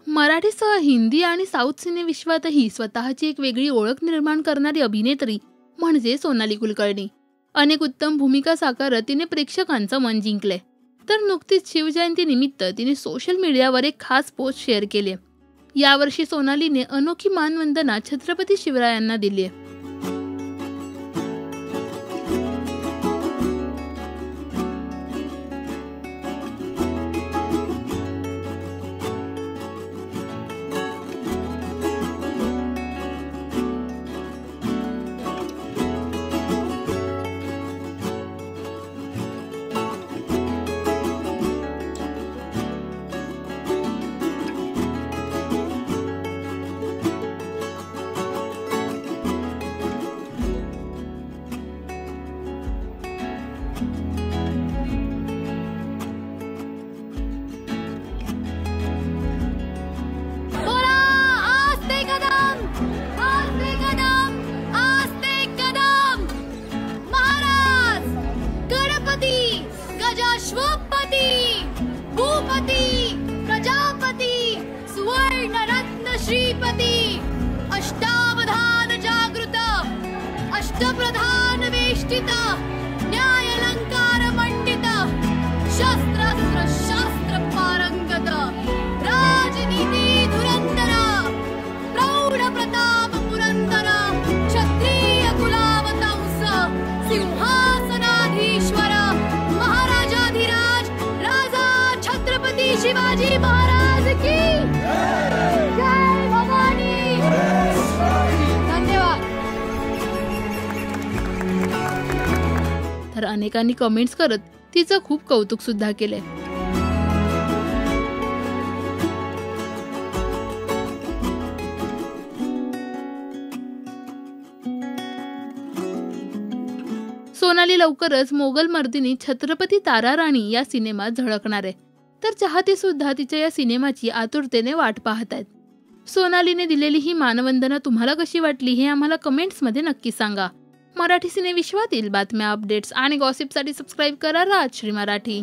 मराठीसह हिंदी आणि साऊथ सिनेविश्वातही स्वतःची एक वेगळी ओळख निर्माण करणारी अभिनेत्री म्हणजे सोनाली कुलकर्णी. अनेक उत्तम भूमिका साकारत तिने प्रेक्षकांचं मन जिंकले. तर नुकतीच शिवजयंती निमित्त तिने सोशल मीडियावर एक खास पोस्ट शेअर केली. यावर्षी सोनालीने अनोखी मानवंदना छत्रपती शिवरायांना दिली आहे. भूपती प्रजापती सुवर्णरत्न श्रीपती अष्टावधान जागृत अष्टप्रधान वेष्टित न्यायालंकार मंडित शस्त्रास्त्र शास्त्र पारंगत राजनीती धुरंधर प्रौढ प्रताप पुरंदर क्षत्रिय कुलावतंस सिंहासनाधीश्वर महाराजाधिराज राजा छत्रपती शिवाजी महाराज की जय भवानी. धन्यवाद. तर अनेकांनी कमेंट्स करत तिचं खूप कौतुक सुद्धा केलंय. सोनाली लवकरच मोगल मर्दिनी छत्रपती तारा राणी या सिनेमात झळकणार आहे. तर चाहते सुद्धा तिच्या या सिनेमाची आतुरतेने वाट पाहत आहेत. सोनालीने दिलेली ही मानवंदना तुम्हाला कशी वाटली हे आम्हाला कमेंट्समध्ये नक्की सांगा. मराठी सिनेविश्वातील बातम्या, अपडेट्स आणि गॉसिपसाठी सबस्क्राईब करा राजश्री मराठी.